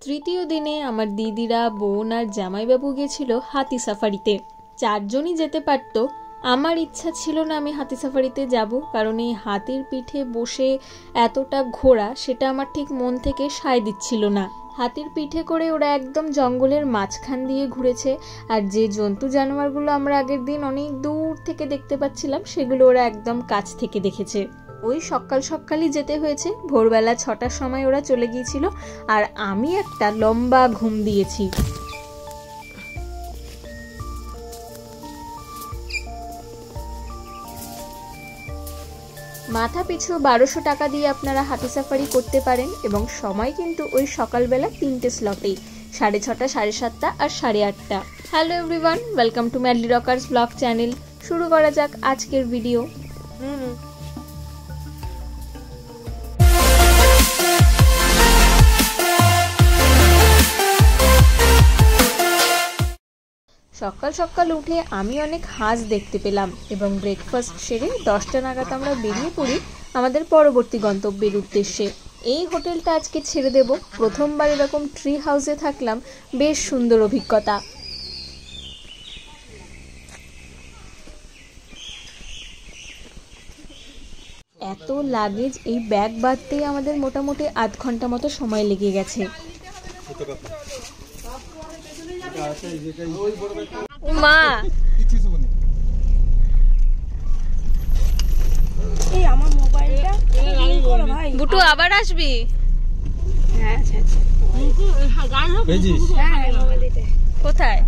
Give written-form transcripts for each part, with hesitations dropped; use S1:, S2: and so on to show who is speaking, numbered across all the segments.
S1: তৃতীয় দিনে আমার দিদিরা, বোন আর জামাইবাবু গেছিল হাতি সাফারিতে। 4 জনই যেতে পারত। আমার ইচ্ছা ছিল না আমি হাতি সাফারিতে যাব, কারণ এই হাতির পিঠে বসে এতটা ঘোরা সেটা আমার ঠিক মন থেকে সায় দিচ্ছিল না। হাতির পিঠে করে ওরা একদম জঙ্গলের মাঝখান দিয়ে ঘুরেছে, আর যে জন্তু জানোয়ারগুলো আমরা আগের দিন অনেক দূর থেকে দেখতে পাচ্ছিলাম সেগুলো ওরা একদম কাছ থেকে দেখেছে। ওই সকালই যেতে হয়েছে, ভোরবেলা 6টার সময় ওরা চলে গিয়েছিল, আর আমি একটা লম্বা ঘুম দিয়েছি। মাথা পিছু 1200 টাকা দিয়ে আপনারা হাতি সাফারি করতে পারেন, এবং সময় কিন্তু ওই সকালবেলা 3টে স্লটেই, 6:30, 7:30 আর 8:30। Hello everyone, welcome to madly Rockerz blog channel. শুরু করা যাক আজকের ভিডিও। সকাল উঠে আমি অনেক হাঁস দেখতে পেলাম, এবং ব্রেকফাস্ট সেরে 10টা নাগাদ আমরা বেরিয়ে পড়ি আমাদের পরবর্তী গন্তব্যের উদ্দেশ্যে। এই হোটেলটা আজকে ছেড়ে দেব। প্রথমবার এরকম ট্রি হাউসে থাকলাম, বেশ সুন্দর অভিজ্ঞতা। এত লাগেজ এই ব্যাগ বাঁধতেই আমাদের মোটামুটি আধ ঘন্টা মতো সময় লেগে গেছে। মা,
S2: এই আমার মোবাইলটা করো ভাই।
S1: বুটু আবার আসবি?
S2: হ্যাঁ আচ্ছা আচ্ছা।
S1: কোথায়?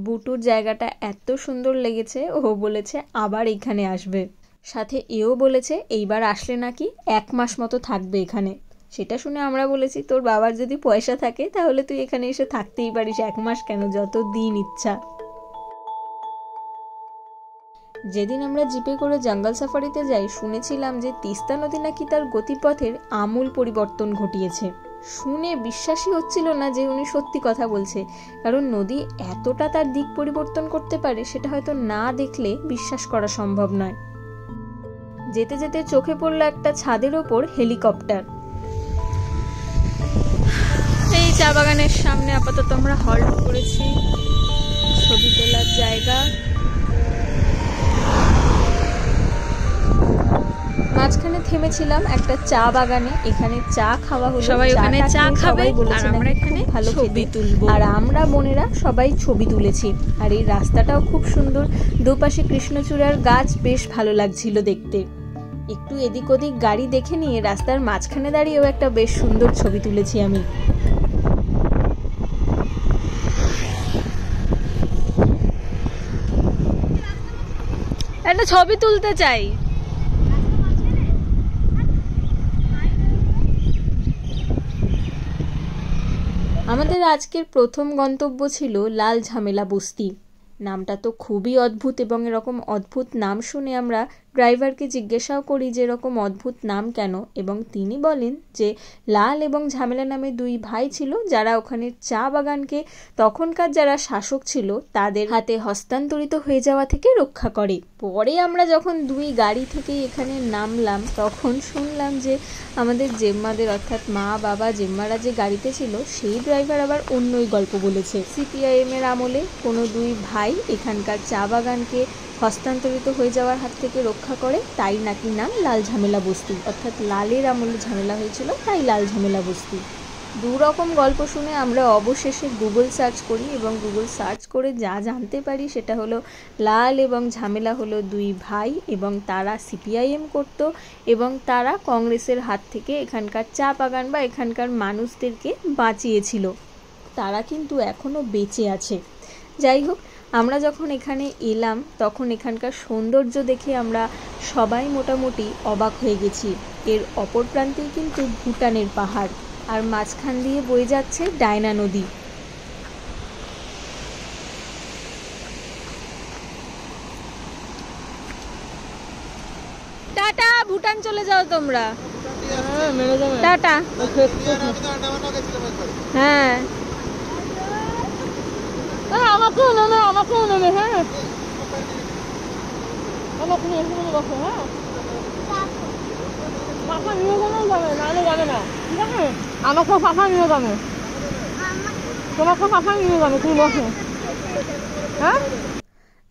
S1: বুটুর জায়গাটা এত সুন্দর লেগেছে, ও বলেছে আবার এখানে আসবে। সাথে এও বলেছে এইবার আসলে নাকি 1 মাস মতো থাকবে এখানে। সেটা শুনে আমরা বলেছি তোর বাবার যদি পয়সা থাকে তাহলে তুই এখানে এসে থাকতেই পারিস, 1 মাস কেন, যত দিন ইচ্ছা। যেদিন আমরা জিপে করে জঙ্গল সাফারিতে যাই, শুনেছিলাম যে তিস্তা নদী নাকি তার গতিপথের আমূল পরিবর্তন ঘটিয়েছে। শুনে বিশ্বাসই হচ্ছিল না যে উনি সত্যি কথা বলছে, কারণ নদী এতটা তার দিক পরিবর্তন করতে পারে সেটা হয়তো না দেখলে বিশ্বাস করা সম্ভব নয়। যেতে যেতে চোখে পড়লো একটা ছাদের ওপর হেলিকপ্টার। এই চা বাগানের সামনে আপাতত আমরা হল্ট করেছি, ছবি তোলার জায়গা। মাঝখানে থেমেছিলাম একটা চা বাগানে, এখানে চা খাওয়া হলো। সবাই ওখানে চা খাবে আর আমরা এখানে ভালো ছবি তুলবো, আর আমরা বোনেরা সবাই ছবি তুলেছি। আর এই রাস্তাটাও খুব সুন্দর, দুপাশে কৃষ্ণচূড়ার গাছ, বেশ ভালো লাগছিল দেখতে। একটু এদিক ওদিক গাড়ি দেখে নিয়ে রাস্তার মাঝখানে দাঁড়িয়েও একটা বেশ সুন্দর ছবি তুলেছি আমি। একটা ছবি তুলতে চাই। আমাদের আজকের প্রথম গন্তব্য ছিল লাল ঝামেলা বস্তি। নামটা তো খুবই অদ্ভুত, এবং এরকম অদ্ভুত নাম শুনে আমরা ড্রাইভারকে জিজ্ঞাসাও করি যে এরকম অদ্ভুত নাম কেন, এবং তিনি বলেন যে লাল এবং ঝামেলা নামে 2 ভাই ছিল, যারা ওখানের চা বাগানকে তখনকার যারা শাসক ছিল তাদের হাতে হস্তান্তরিত হয়ে যাওয়া থেকে রক্ষা করে। পরে আমরা যখন 2 গাড়ি থেকে এখানে নামলাম তখন শুনলাম যে আমাদের জেম্মাদের, অর্থাৎ মা বাবা জেম্মারা যে গাড়িতে ছিল সেই ড্রাইভার আবার অন্যই গল্প বলেছে। সিপিআইএম এর আমলে কোনো 2 ভাই এখানকার চা বাগানকে হস্তান্তরিত হয়ে যাওয়ার হাত থেকে রক্ষা করে, তাই নাকি নাম লাল ঝামেলা বস্তি, অর্থাৎ লালের আমলে ঝামেলা হয়েছিল তাই লাল ঝামেলা বস্তি। 2 রকম গল্প শুনে আমরা অবশেষে গুগল সার্চ করি, এবং গুগল সার্চ করে যা জানতে পারি সেটা হলো লাল এবং ঝামেলা হলো 2 ভাই, এবং তারা সিপিআইএম করত, এবং তারা কংগ্রেসের হাত থেকে এখানকার চা বাগান বা এখানকার মানুষদেরকে বাঁচিয়েছিল। তারা কিন্তু এখনও বেঁচে আছে। যাই হোক, আমরা যখন এখানে এলাম তখন এখানকার সৌন্দর্য দেখে আমরা সবাই মোটামুটি অবাক হয়ে গেছি। এর অপর প্রান্তেই কিন্তু ভুটানের পাহাড়, আর মাঝখান দিয়ে বয়ে যাচ্ছে ডায়না নদী। টাটা, ভুটান চলে যাও তোমরা। টাটা। হ্যাঁ, আমাকেও নেবে। হ্যাঁ, আমাকে নিয়ে বসো। হ্যাঁ,
S2: পাখা নিয়ে গেলেও যাবে, নাহলে যাবে না, ঠিক আছে? আমাকে পাখা নিয়ে যাবে, তোমাকে পাখা নিয়ে যাবে, তুমি বসো। হ্যাঁ,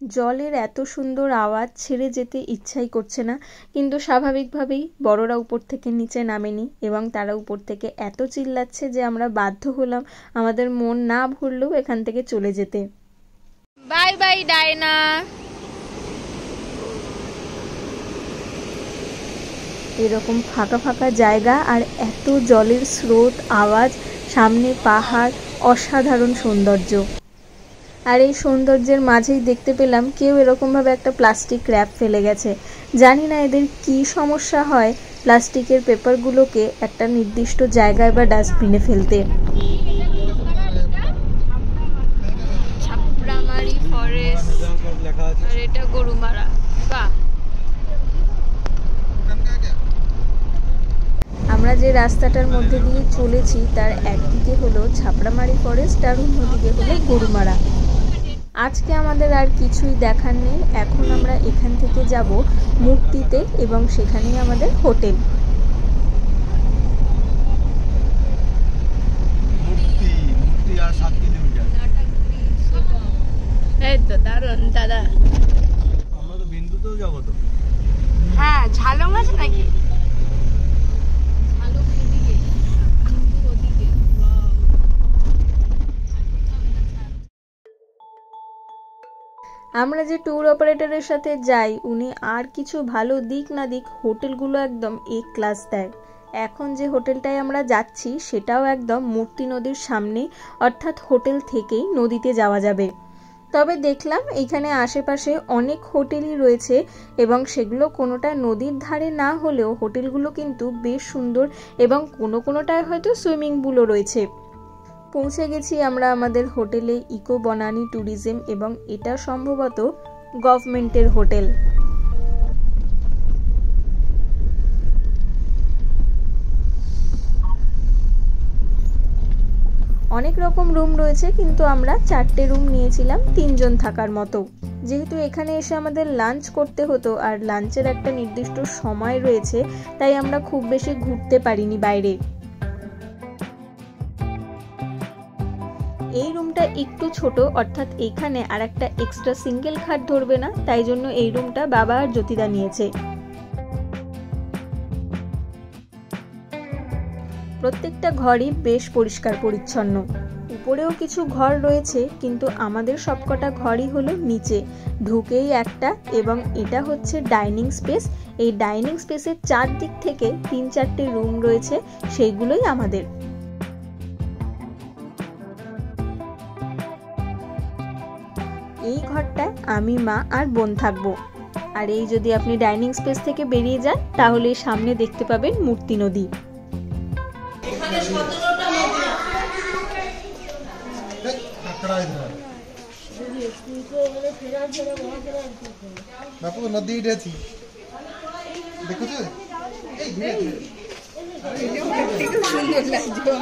S1: জলের এত সুন্দর আওয়াজ ছেড়ে যেতে ইচ্ছাই করছে না, কিন্তু স্বাভাবিকভাবেই বড়রা উপর থেকে নিচে নামেনি এবং তারা উপর থেকে এত চিল্লাচ্ছে যে আমরা বাধ্য হলাম আমাদের মন না ভরলেও এখান থেকে চলে যেতে। Bye bye Diana. এরকম ফাঁকা ফাঁকা জায়গা আর এত জলের স্রোত, আওয়াজ, সামনে পাহাড়, অসাধারণ সৌন্দর্য। আর এই সৌন্দর্যের মাঝেই দেখতে পেলাম কেউ এরকমভাবে একটা প্লাস্টিক র্যাপ ফেলে গেছে। জানি না এদের কি সমস্যা হয় প্লাস্টিকের পেপারগুলোকে একটা নির্দিষ্ট জায়গায় বা ডাস্টবিনে ফেলতে। ছাপড়ামারি ফরেস্ট, আর এটা গরুমারা। বাহ, আমরা যে রাস্তাটার মধ্যে দিয়ে চলেছি তার একদিকে হলো ছাপড়ামারি ফরেস্ট আর অন্যদিকে হলো গরুমারা। আজকে আমাদের আর কিছুই দেখার নেই, এখন আমরা এখান থেকে যাব মূর্তিতে এবং সেখানেই আমাদের হোটেল। এই তো দারুণ দাদা।
S3: আমরা তো বিন্দুতেও যাবো তো।
S2: হ্যাঁ, ঝালং আছে নাকি?
S1: আমরা যে ট্যুর অপারেটরের সাথে যাই উনি আর কিছু ভালো দিক না দিক হোটেলগুলো একদম এ ক্লাস দেয়। এখন যে হোটেলটায় আমরা যাচ্ছি সেটাও একদম মূর্তি নদীর সামনে, অর্থাৎ হোটেল থেকেই নদীতে যাওয়া যাবে। তবে দেখলাম এখানে আশেপাশে অনেক হোটেলই রয়েছে এবং সেগুলো কোনোটা নদীর ধারে না হলেও হোটেলগুলো কিন্তু বেশ সুন্দর এবং কোনোটায় হয়তো সুইমিং পুলও রয়েছে। পৌঁছে গেছি আমরা আমাদের হোটেলে, ইকো বনানী ট্যুরিজম, এবং এটা সম্ভবত গভর্নমেন্টের হোটেল। অনেক রকম রুম রয়েছে কিন্তু আমরা 4টে রুম নিয়েছিলাম 3 জন থাকার মতো। যেহেতু এখানে এসে আমাদের লাঞ্চ করতে হতো আর লাঞ্চের একটা নির্দিষ্ট সময় রয়েছে, তাই আমরা খুব বেশি ঘুরতে পারিনি বাইরে। এই রুমটা একটু ছোট, অর্থাৎ এখানে আর একটা এক্সট্রা সিঙ্গেল খাট ধরবে না, তাই জন্য এই রুমটা বাবা আর জ্যোতিদা নিয়েছে। প্রত্যেকটা ঘরই বেশ পরিষ্কার পরিচ্ছন্ন। উপরেও কিছু ঘর রয়েছে কিন্তু আমাদের সবকটা ঘরই হলো নিচে, ঢুকেই একটা, এবং এটা হচ্ছে ডাইনিং স্পেস। এই ডাইনিং স্পেসের চারদিক থেকে 3-4টে রুম রয়েছে, সেইগুলোই আমাদের। এই ঘরটায় আমি, মা আর বোন থাকবো। আর এই যদি আপনি ডাইনিং স্পেস থেকে বেরিয়ে যান তাহলে সামনে দেখতে পাবেন মূর্তি নদী।
S3: নদী দেখছো সুন্দর লাগছে।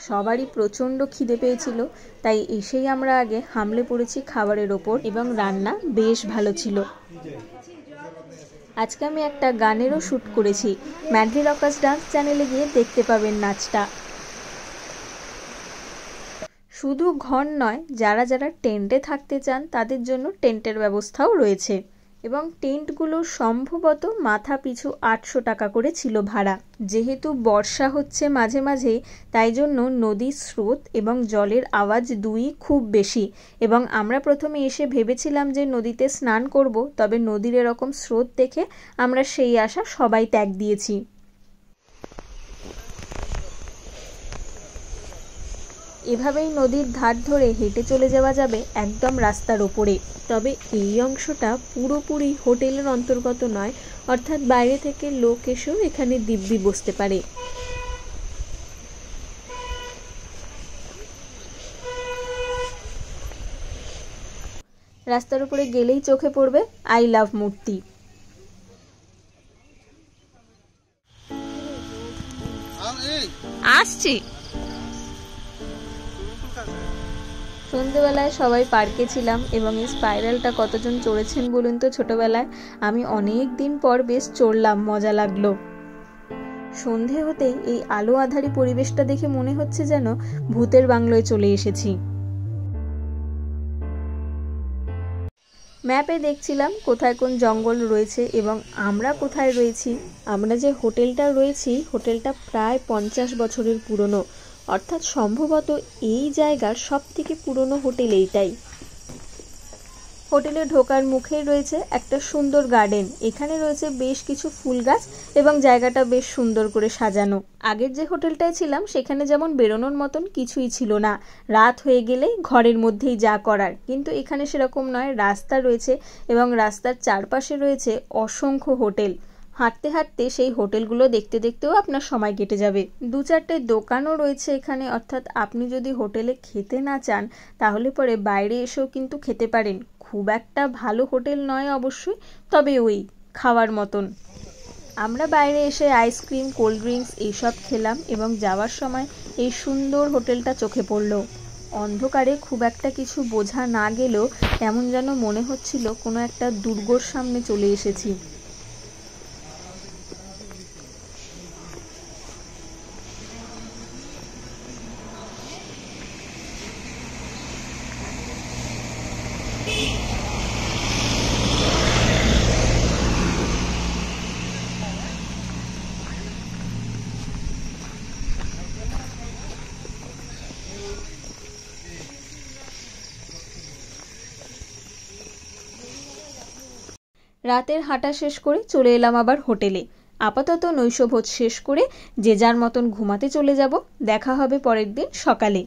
S1: সবারই প্রচণ্ড খিদে পেয়েছিল, তাই এসেই আমরা আগে হামলে পড়েছি খাবারের ওপর, এবং রান্না বেশ ভালো ছিল। আজকে আমি একটা গানেরও শ্যুট করেছি, ম্যাডলি রকার্স ডান্স চ্যানেলে গিয়ে দেখতে পাবেন নাচটা। শুধু ঘর নয়, যারা যারা টেন্টে থাকতে চান তাদের জন্য টেন্টের ব্যবস্থাও রয়েছে, এবং টেন্টগুলো সম্ভবত মাথা পিছু 800 টাকা করে ছিল ভাড়া। যেহেতু বর্ষা হচ্ছে মাঝে মাঝে, তাই জন্য নদীর স্রোত এবং জলের আওয়াজ দুই খুব বেশি, এবং আমরা প্রথমে এসে ভেবেছিলাম যে নদীতে স্নান করব, তবে নদীর এরকম স্রোত দেখে আমরা সেই আশা সবাই ত্যাগ দিয়েছি। এভাবেই নদীর ধার ধরে হেঁটে চলে যাওয়া যাবে একদম রাস্তার ওপরে। তবে এই অংশটা পুরোপুরি হোটেলের অন্তর্গত নয়, অর্থাৎ বাইরে থেকে লোক এসেও এখানে দিব্যি বসতে পারে। রাস্তার উপরে গেলেই চোখে পড়বে আই লাভ মূর্তি। পেরেছি। সন্ধ্যেবেলায় সবাই পার্কে ছিলাম এবং এই স্পাইরালটা কতজন চড়েছেন বলুন তো ছোটবেলায়? আমি অনেক দিন পর বেশ চড়লাম, মজা লাগলো। সন্ধে হতেই এই আলো আঁধারি পরিবেশটা দেখে মনে হচ্ছে যেন ভূতের বাংলোয় চলে এসেছি। ম্যাপে দেখছিলাম কোথায় কোন জঙ্গল রয়েছে এবং আমরা কোথায় রয়েছি। আমরা যে হোটেলটা রয়েছি, হোটেলটা প্রায় 50 বছরের পুরনো, অর্থাৎ সম্ভবত এই জায়গার সবথেকে পুরনো হোটেল এইটাই। হোটেলে ঢোকার মুখেই রয়েছে একটা সুন্দর গার্ডেন। এখানে রয়েছে বেশ কিছু ফুল গাছ এবং জায়গাটা বেশ সুন্দর করে সাজানো। আগের যে হোটেলটায় ছিলাম সেখানে যেমন বেরোনোর মতন কিছুই ছিল না, রাত হয়ে গেলেই ঘরের মধ্যেই যা করার। কিন্তু এখানে সেরকম নয়, রাস্তা রয়েছে এবং রাস্তার চারপাশে রয়েছে অসংখ্য হোটেল। হাঁটতে হাঁটতে সেই হোটেলগুলো দেখতে দেখতেও আপনার সময় কেটে যাবে। 2-4টে দোকানও রয়েছে এখানে, অর্থাৎ আপনি যদি হোটেলে খেতে না চান তাহলে পরে বাইরে এসেও কিন্তু খেতে পারেন। খুব একটা ভালো হোটেল নয় অবশ্যই, তবে ওই খাওয়ার মতন। আমরা বাইরে এসে আইসক্রিম, কোল্ড ড্রিঙ্কস এইসব খেলাম এবং যাওয়ার সময় এই সুন্দর হোটেলটা চোখে পড়লো। অন্ধকারে খুব একটা কিছু বোঝা না গেলেও এমন যেন মনে হচ্ছিল কোনো একটা দুর্গর সামনে চলে এসেছি। রাতের হাঁটা শেষ করে চলে এলাম আবার হোটেলে। আপাতত নৈশভোজ শেষ করে যে যার মতন ঘুমাতে চলে যাব। দেখা হবে পরের দিন সকালে।